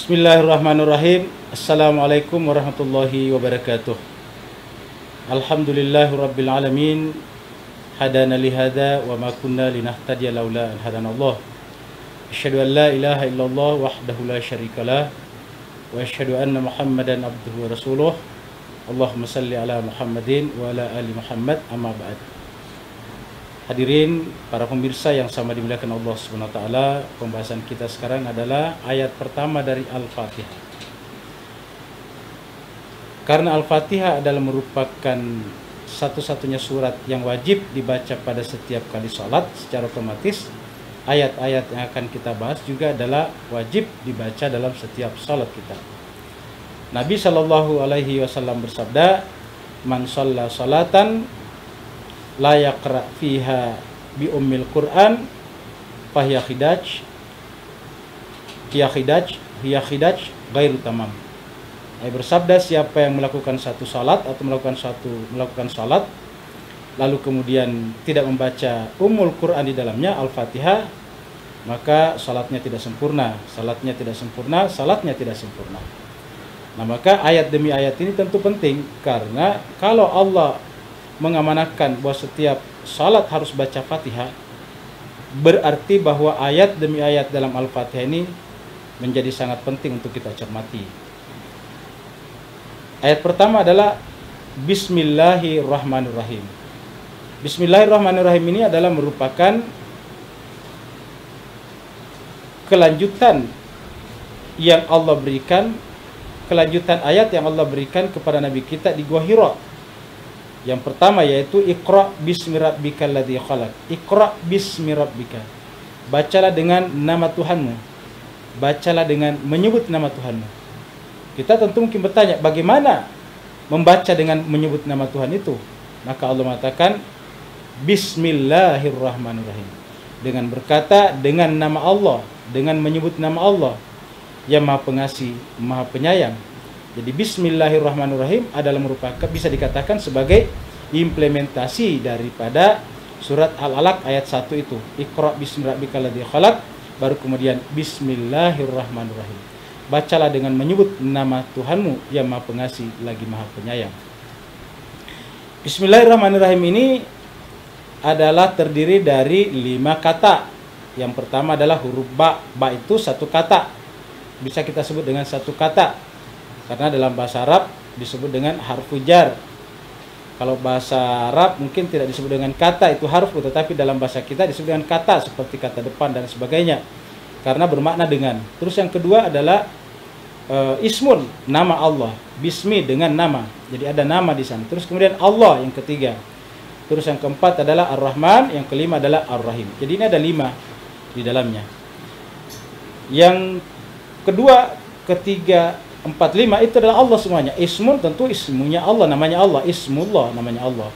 Bismillahirrahmanirrahim. Assalamualaikum warahmatullahi wabarakatuh. Alhamdulillahirabbil alamin. Hadana li hadza wa ma kunna linahtadiya laula an hadanallah. Asyhadu an la ilaha illallah wahdahu la syarikalah wa asyhadu anna Muhammadan abduhu wa rasuluh. Allahumma salli ala Muhammadin wa ala ali Muhammad, amma ba'd. Hadirin para pemirsa yang sama dimuliakan Allah Subhanahu wa taala, pembahasan kita sekarang adalah ayat pertama dari Al-Fatihah. Karena Al-Fatihah adalah merupakan satu-satunya surat yang wajib dibaca pada setiap kali sholat, secara otomatis ayat-ayat yang akan kita bahas juga adalah wajib dibaca dalam setiap sholat kita. Nabi Shallallahu Alaihi Wasallam bersabda, "Man shalla sholatan la yaqra fiha bi ummil Qur'an fahiya khidaj ghairu tamam." Nabi bersabda, siapa yang melakukan satu salat atau melakukan salat lalu kemudian tidak membaca ummul Qur'an di dalamnya, Al-Fatihah, maka salatnya tidak sempurna. Nah, maka ayat demi ayat ini tentu penting, karena kalau Allah mengamanahkan bahwa setiap salat harus baca Fatihah, berarti bahwa ayat demi ayat dalam Al-Fatihah ini menjadi sangat penting untuk kita cermati. Ayat pertama adalah Bismillahirrahmanirrahim. Bismillahirrahmanirrahim ini adalah merupakan kelanjutan yang Allah berikan, kelanjutan ayat yang Allah berikan kepada Nabi kita di Gua Hira. Yang pertama yaitu Iqra bismi rabbikal ladzi khalaq. Iqra bismi rabbika. Bacalah dengan nama Tuhanmu. Bacalah dengan menyebut nama Tuhanmu. Kita tentu mungkin bertanya, bagaimana membaca dengan menyebut nama Tuhan itu? Maka Allah mengatakan Bismillahirrahmanirrahim. Dengan berkata dengan nama Allah, dengan menyebut nama Allah yang Maha Pengasih, Maha Penyayang. Jadi Bismillahirrahmanirrahim adalah merupakan, bisa dikatakan sebagai implementasi daripada surat Al-Alaq ayat 1 itu. Iqra bismi rabbikal ladzi khalaq, baru kemudian Bismillahirrahmanirrahim. Bacalah dengan menyebut nama Tuhanmu yang Maha Pengasih lagi Maha Penyayang. Bismillahirrahmanirrahim ini adalah terdiri dari 5 kata. Yang pertama adalah huruf ba. Ba itu satu kata. Bisa kita sebut dengan satu kata. Karena dalam bahasa Arab disebut dengan harfu jar. Kalau bahasa Arab mungkin tidak disebut dengan kata, itu harfu, tetapi dalam bahasa kita disebut dengan kata, seperti kata depan dan sebagainya, karena bermakna dengan. Terus yang kedua adalah ismun, nama Allah. Bismi dengan nama, jadi ada nama di sana. Terus kemudian Allah yang ketiga. Terus yang keempat adalah Ar-Rahman, yang kelima adalah Ar-Rahim. Jadi ini ada 5 di dalamnya. Yang kedua, ketiga, 4, 5 itu adalah Allah semuanya. Ismun tentu ismunya Allah, namanya Allah. Ismullah, namanya Allah.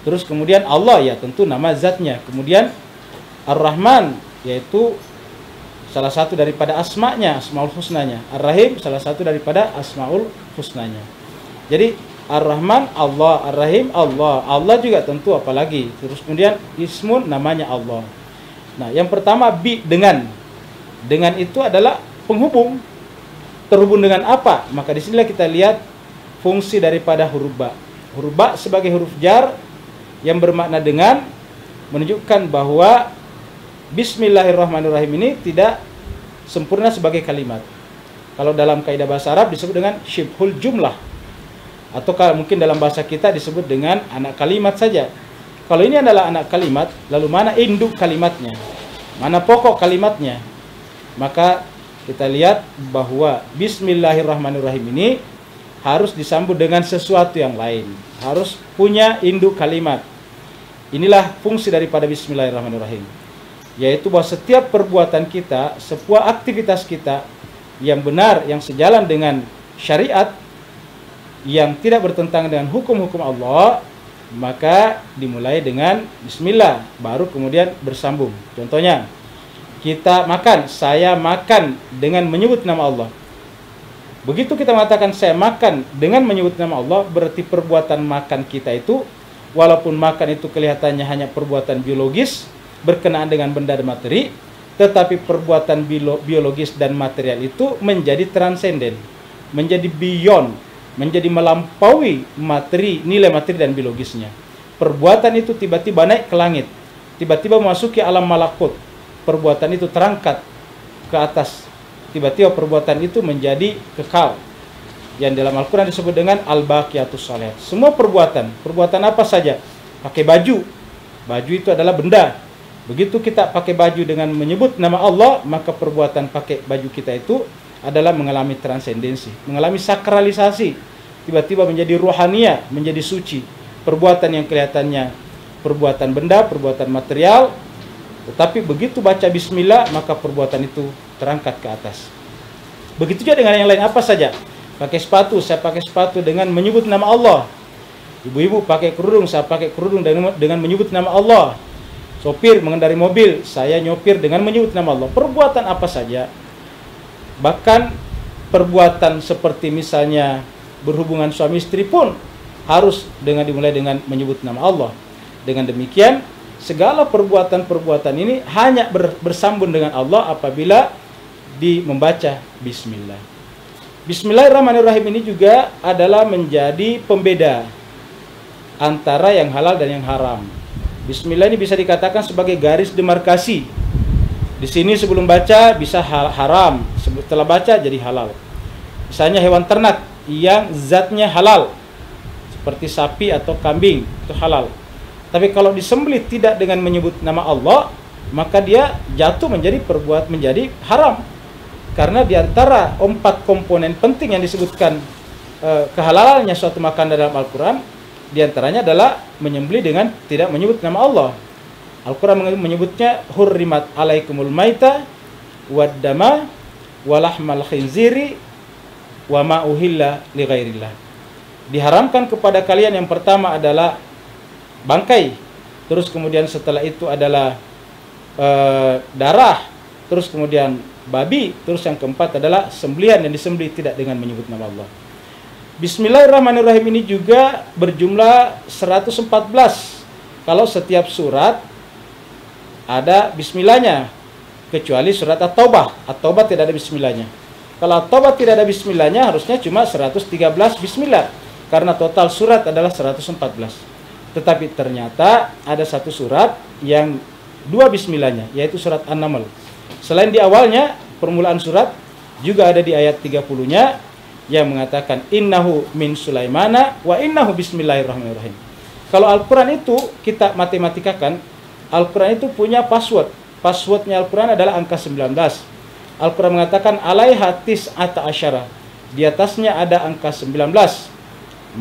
Terus kemudian Allah, ya tentu nama zatnya. Kemudian Ar-Rahman, yaitu salah satu daripada asma'nya, Asmaul Husnanya. Ar-Rahim salah satu daripada Asmaul Husnanya. Jadi Ar-Rahman Allah, Ar-Rahim Allah. Allah juga tentu apalagi. Terus kemudian ismun, namanya Allah. Nah, yang pertama dengan. Dengan itu adalah penghubung. Terhubung dengan apa? Maka disinilah kita lihat fungsi daripada huruf ba. Huruf ba sebagai huruf jar yang bermakna dengan, menunjukkan bahwa Bismillahirrahmanirrahim ini tidak sempurna sebagai kalimat. Kalau dalam kaidah bahasa Arab disebut dengan syibhul jumlah, atau kalau mungkin dalam bahasa kita disebut dengan anak kalimat saja. Kalau ini adalah anak kalimat, lalu mana induk kalimatnya? Mana pokok kalimatnya? Maka kita lihat bahwa Bismillahirrahmanirrahim ini harus disambut dengan sesuatu yang lain. Harus punya induk kalimat. Inilah fungsi daripada Bismillahirrahmanirrahim. Yaitu bahwa setiap perbuatan kita, sebuah aktivitas kita yang benar, yang sejalan dengan syariat, yang tidak bertentangan dengan hukum-hukum Allah, maka dimulai dengan Bismillah, baru kemudian bersambung. Contohnya, kita makan, saya makan dengan menyebut nama Allah. Begitu kita mengatakan saya makan dengan menyebut nama Allah, berarti perbuatan makan kita itu, walaupun makan itu kelihatannya hanya perbuatan biologis, berkenaan dengan benda dan materi, Tetapi perbuatan biologis dan material itu menjadi transenden, menjadi beyond, menjadi melampaui materi, nilai materi dan biologisnya. Perbuatan itu tiba-tiba naik ke langit, tiba-tiba memasuki alam malakut. Perbuatan itu terangkat ke atas, tiba-tiba perbuatan itu menjadi kekal, yang dalam Al-Quran disebut dengan al-baqiyatus shalihat. Semua perbuatan apa saja. Pakai baju itu adalah benda. Begitu kita pakai baju dengan menyebut nama Allah, maka perbuatan pakai baju kita itu adalah mengalami transendensi, mengalami sakralisasi, tiba-tiba menjadi ruhania, menjadi suci. Perbuatan yang kelihatannya perbuatan benda, perbuatan material, tetapi begitu baca bismillah, maka perbuatan itu terangkat ke atas. Begitu juga dengan yang lain apa saja. Pakai sepatu, saya pakai sepatu dengan menyebut nama Allah. Ibu-ibu pakai kerudung, saya pakai kerudung dengan menyebut nama Allah. Sopir mengendari mobil, saya nyopir dengan menyebut nama Allah. Perbuatan apa saja. Bahkan perbuatan seperti misalnya berhubungan suami istri pun harus dimulai dengan menyebut nama Allah. Dengan demikian, segala perbuatan-perbuatan ini hanya bersambung dengan Allah apabila membaca bismillah. Bismillahirrahmanirrahim ini juga adalah menjadi pembeda antara yang halal dan yang haram. Bismillah ini bisa dikatakan sebagai garis demarkasi. Di sini sebelum baca bisa haram, setelah baca jadi halal. Misalnya hewan ternak yang zatnya halal, seperti sapi atau kambing, itu halal. Tapi kalau disembelih tidak dengan menyebut nama Allah, maka dia jatuh menjadi haram. Karena diantara 4 komponen penting yang disebutkan kehalalannya suatu makanan dalam Al-Quran, diantaranya adalah menyembelih dengan tidak menyebut nama Allah. Al-Quran menyebutnya hurrimat alaikumul maita waddama walahmal khinziri wa ma uhilla li ghairillah. Diharamkan kepada kalian yang pertama adalah bangkai, terus kemudian setelah itu adalah darah, terus kemudian babi, terus yang keempat adalah sembelihan yang disembelih tidak dengan menyebut nama Allah. Bismillahirrahmanirrahim ini juga berjumlah 114. Kalau setiap surat ada bismillahnya, kecuali surat At-Taubah. At-Taubah tidak ada bismillahnya. Kalau At-Taubah tidak ada bismillahnya, harusnya cuma 113 bismillah, karena total surat adalah 114. Tetapi ternyata ada satu surat yang 2 bismillahnya, yaitu surat An-Naml. Selain di awalnya, permulaan surat juga ada di ayat 30-nya yang mengatakan innahu min Sulaimana wa innahu bismillahirrahmanirrahim. Kalau Al-Quran itu kita matematikakan, Al-Quran itu punya password. Passwordnya Al-Quran adalah angka 19. Al-Quran mengatakan alaiha tis'ata asyara. Di atasnya ada angka 19.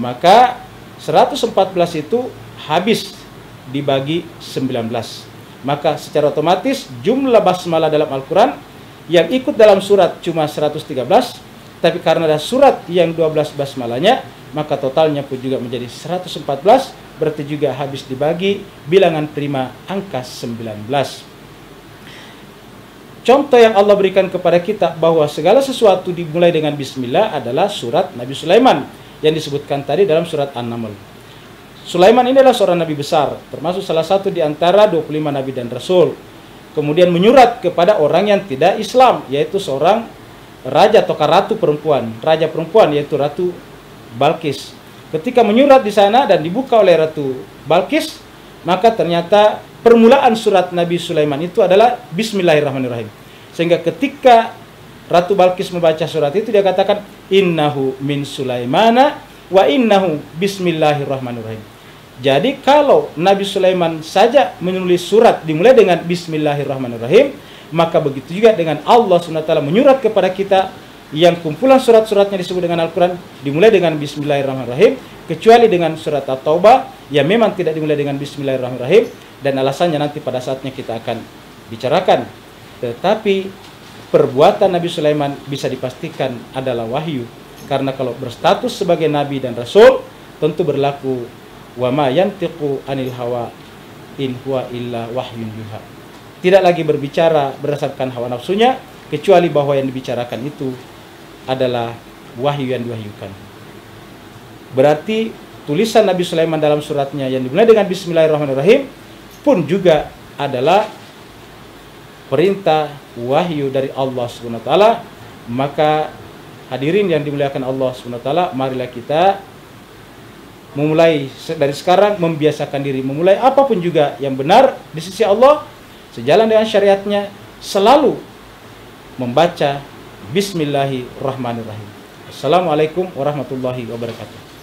Maka 114 itu habis dibagi 19. Maka secara otomatis jumlah basmalah dalam Al-Quran yang ikut dalam surat cuma 113. Tapi karena ada surat yang 12 basmalahnya, maka totalnya pun juga menjadi 114, berarti juga habis dibagi bilangan prima angka 19. Contoh yang Allah berikan kepada kita bahwa segala sesuatu dimulai dengan bismillah adalah surat Nabi Sulaiman yang disebutkan tadi dalam surat An-Naml. Sulaiman ini adalah seorang nabi besar, termasuk salah satu di antara 25 nabi dan rasul. Kemudian menyurat kepada orang yang tidak Islam, yaitu seorang raja atau ratu perempuan, raja perempuan yaitu Ratu Balkis. Ketika menyurat di sana dan dibuka oleh Ratu Balkis, maka ternyata permulaan surat Nabi Sulaiman itu adalah Bismillahirrahmanirrahim. Sehingga ketika Ratu Balkis membaca surat itu, dia katakan innahu min Sulaimana wa innahu bismillahirrahmanirrahim. Jadi kalau Nabi Sulaiman saja menulis surat dimulai dengan Bismillahirrahmanirrahim, maka begitu juga dengan Allah SWT menyurat kepada kita yang kumpulan surat-suratnya disebut dengan Al-Quran dimulai dengan Bismillahirrahmanirrahim, kecuali dengan surat At-Taubah yang memang tidak dimulai dengan Bismillahirrahmanirrahim, dan alasannya nanti pada saatnya kita akan bicarakan. Tetapi perbuatan Nabi Sulaiman bisa dipastikan adalah wahyu, karena kalau berstatus sebagai Nabi dan Rasul tentu berlaku wa ma yantiqu anil hawa in huwa illa wahyun yuha. Tidak lagi berbicara berdasarkan hawa nafsunya, kecuali bahwa yang dibicarakan itu adalah wahyu yang diwahyukan. Berarti tulisan Nabi Sulaiman dalam suratnya yang dimulai dengan Bismillahirrahmanirrahim pun juga adalah perintah wahyu dari Allah Subhanahu wa taala, maka hadirin yang dimuliakan Allah Subhanahu wa taala, marilah kita memulai dari sekarang membiasakan diri, memulai apapun juga yang benar di sisi Allah sejalan dengan syariatnya, selalu membaca Bismillahirrahmanirrahim. Assalamualaikum warahmatullahi wabarakatuh.